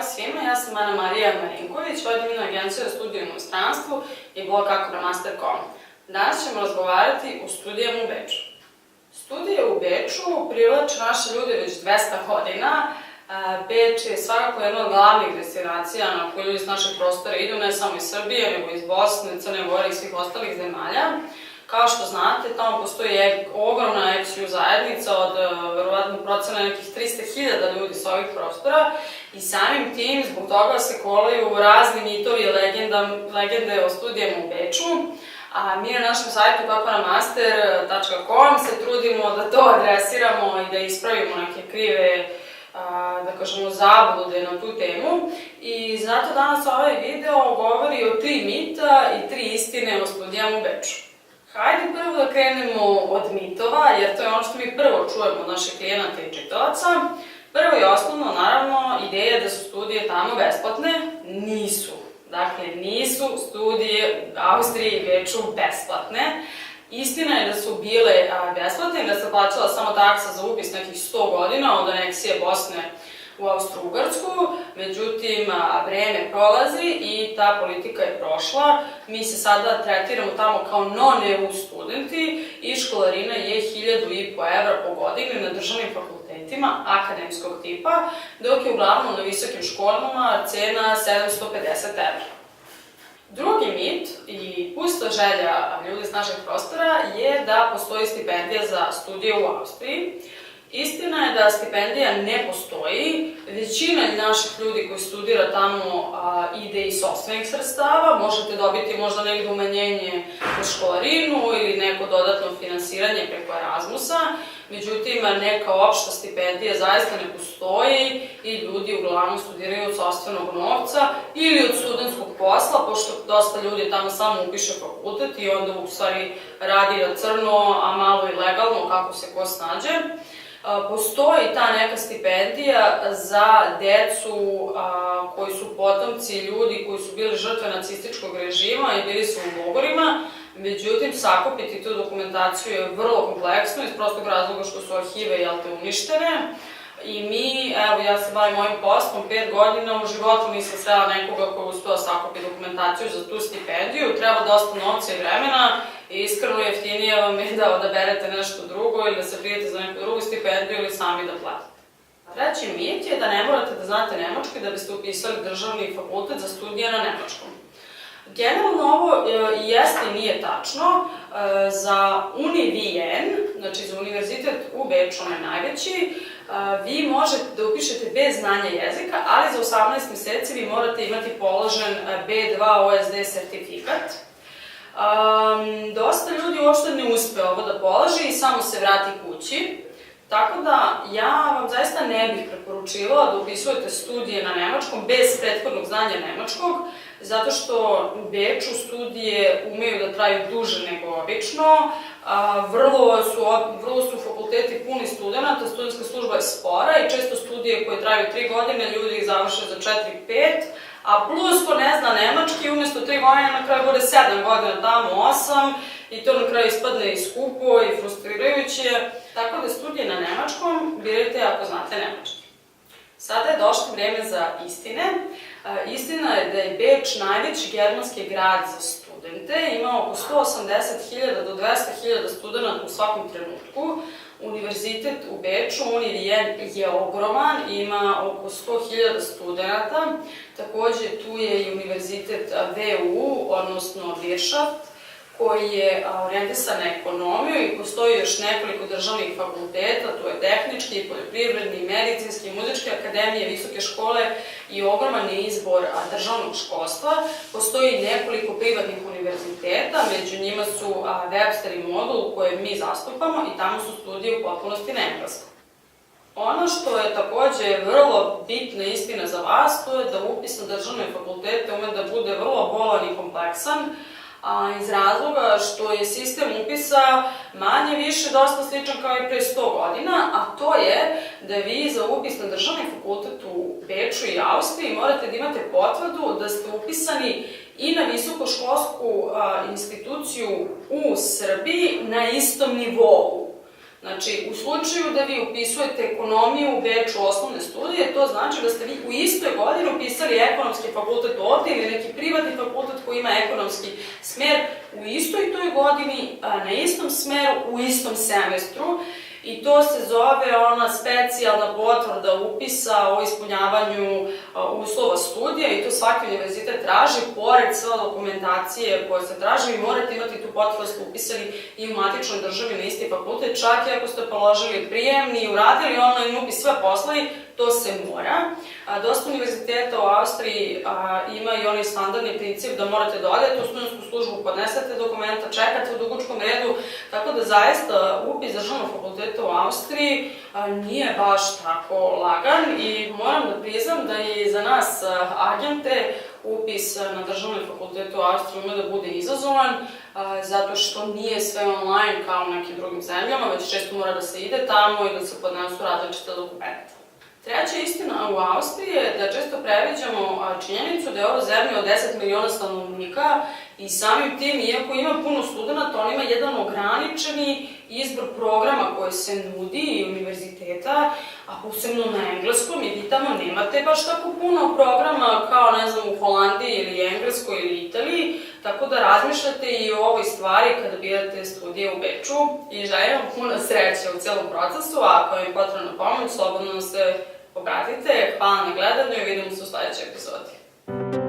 svima, ja sam Ana Marija Marinković, vodim jednu agenciju za studije u inostranstvu i blog Kako na Master.com. Danas ćemo razgovarati o studijama u Beču. Studije u Beču privlače naše ljude već 200 godina. Beč je svakako jedna od glavnih destinacija na koju ljudi s našeg prostora idu, ne samo iz Srbije, nego iz Bosne, Crne Gore i svih ostalih zemalja. Kao što znate, tamo postoji ogromna ex-ju zajednica od verovatno procena nekih 300.000 ljudi s ovih prostora i samim tim zbog toga se kolaju razni mitovi i legende o studijama u Beču. A mi na našem sajtu kakonamaster.com se trudimo da to adresiramo i da ispravimo neke krive, da kažemo, zablude na tu temu. I zato danas ovaj video govori o 3 mita i 3 istine o studijama u Beču. Hajde prvo da krenemo od mitova, jer to je ono što mi prvo čujemo od naših klijenata i čitalaca. Prvo i osnovno, naravno, ideja da su studije tamo besplatne. Nisu. Dakle, nisu studije u Austriji i Beču besplatne. Istina je da su bile besplatne i da se plaćala samo taksa za upis nekih 100 godina od aneksije Bosne u Austro-Ugarsku, međutim, vreme prolazi i ta politika je prošla. Mi se sada tretiramo tamo kao non-EU studenti i školarina je 1.500 evra po godini na državnim fakultetima akademskog tipa, dok je uglavnom na visokim školama cena 750 evra. Drugi mit i pusta želja ljudi s našeg prostora je da postoji stipendija za studije u Austriji. Istina je da stipendija ne postoji, većina naših ljudi koji studira tamo ide iz sopstvenih sredstava, možete dobiti možda negdje umanjenje za školarinu ili neko dodatno finansiranje preko Erasmusa, međutim neka opšta stipendija zaista ne postoji i ljudi uglavnom studiraju od sopstvenog novca ili od studentskog posla, pošto dosta ljudi tamo samo upiše fakultet i onda u stvari radi na crno, a malo i legalno kako se ko snađe. Postoji ta neka stipendija za decu koji su potomci ljudi koji su bili žrtve nacističkog režima i bili su u logorima, međutim sakupiti tu dokumentaciju je vrlo kompleksno iz prostog razloga što su arhive uništene. I mi, evo ja se bavim ovim poslom 5 godina, u životu nisam srela nekoga koji uspeo sakupiti dokumentaciju za tu stipendiju, treba dosta novca i vremena i iskreno jeftinije vam je da odaberete nešto drugo ili da se prijete za neku drugu stipendiju ili sami da platite. Treći mit je da ne morate da znate nemački da biste upisali državni fakultet za studije na nemačkom. Generalno ovo jeste i nije tačno. Za Uni-Wien, znači za univerzitet u Beču, on je najveći, vi možete da upišete bez znanja jezika, ali za 18 meseci vi morate imati položen B2 OSD sertifikat. Dosta ljudi uopšte ne uspe ovo da položi i samo se vrati kući. Tako da ja vam zaista ne bih preporučivala da upisujete studije na nemačkom bez prethodnog znanja nemačkog, zato što u Beču studije umeju da traju duže nego obično, vrlo su fakulteti puni studenta, studentska služba je spora i često studije koje traju 3 godine ljudi ih završe za 4-5, a plus ko ne zna nemački, umjesto 3 godine na kraju bude 7 godina tamo, 8, i to na kraju ispadne i skupo i frustrirajuće. Tako da studije na nemačkom birajte ako znate nemački. Sada je došlo vreme za istine. Istina je da je Beč najveći germanski grad za studente, ima oko 180.000 do 200.000 studenta u svakom trenutku. Univerzitet u Beču, Uni-Wien, je ogroman, ima oko 100.000 studenta. Takođe tu je i univerzitet WU, odnosno Wirtschaft, koji je orijentisan na ekonomiju i postoji još nekoliko državnih fakulteta, tu je tehnički, poljoprivredni, medicinski, muzičke akademije, visoke škole i ogroman je izbor državnog školstva. Postoji nekoliko privatnih univerziteta, među njima su Webster i Modul koje mi zastupamo i tamo su studije u potpunosti na engleskom. Ono što je takođe vrlo bitna istina za vas, to je da upis na državne fakultete ume da bude vrlo bolan i kompleksan, iz razloga što je sistem upisa manje više dosta sličan kao i pre 100 godina, a to je da vi za upis na državni fakultet u Beču i Austriji morate da imate potvrdu da ste upisani i na visokoškolsku instituciju u Srbiji na istom nivou. Znači, u slučaju da vi upisujete ekonomiju u Beču osnovne studije, to znači da ste vi u istoj godini upisali ekonomski fakultet ovde ili neki privatni fakultet koji ima ekonomski smer u istoj toj godini, na istom smeru, u istom semestru. I to se zove ona specijalna potvrda upisa o ispunjavanju uslova studija i to svaki univerzitet traži, pored sve dokumentacije koje se traži, vi morate imati tu potvrdu da ste upisali i u matičnoj državi na isti fakultet, čak i ako ste položili prijemni i uradili online upis sve poslovi, to se mora. Dosta univerziteta u Austriji ima i onaj standardni princip da morate da odete u studentsku službu, podnesete dokumenta, čekate u dugačkom redu, tako da zaista upis državnog fakulteta u Austriji nije baš tako lagan i moram da priznam da je za nas agente upis na državnom fakultetu u Austriji ume da bude izazovan, zato što nije sve online kao u nekim drugim zemljama, već često mora da se ide tamo i da se podnesu različite dokumenta. Treća istina u Austriji je da često previđamo činjenicu da je ovo zemlja od 10 miliona stanovnika i samim tim, iako ima puno studenta, on ima jedan ograničeni izbor programa koji se nudi i univerziteta, a posebno na engleskom, i vi tamo nemate baš tako puno programa kao, ne znam, u Holandiji ili Engleskoj ili Italiji, tako da razmišljate i o ovoj stvari kada birate studije u Beču i želim vam puno sreće u celom procesu, a ako vam je potrebna pomoć, slobodno se obratite. Hvala na gledanju i vidimo se u sledećoj epizodi.